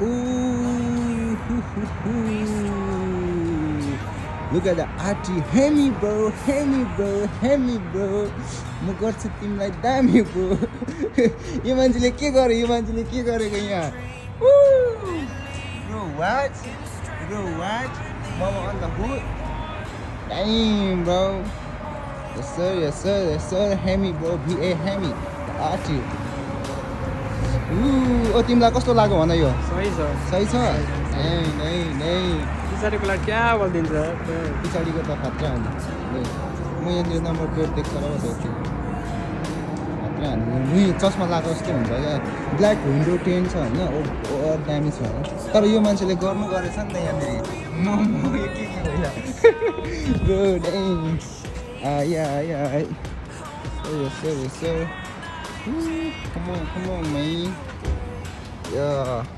Ooh, look at the arty. Hemi bro, Hemi bro. म गर्छु तिमीलाई दामी bro. यो मान्छेले के गरेको यहाँ? Bro, what? Mama on the hood. Damn, bro. Yes sir. Hemi bro, BA Hemi. The arty. ओ तिमीलाई कस्तो लाग्यो भन यो? सही छ? नै पछाडिको लागि क्या बोलिदिन्छ पछाडिको त खतरा हुन्छ म यहाँ नम्बर प्लेट देख्छ र सोध्छु खतरा हुन्छ चस्मा लगाएको जस्तो हुन्छ क्या ब्ल्याक विन्डो 10 छ होइन ओभर दामी छ तर यो मान्छेले गर्नु गरेछ नि त यहाँनिर म यो के भइला ब्रो ड्याङ yes sir come on man yeah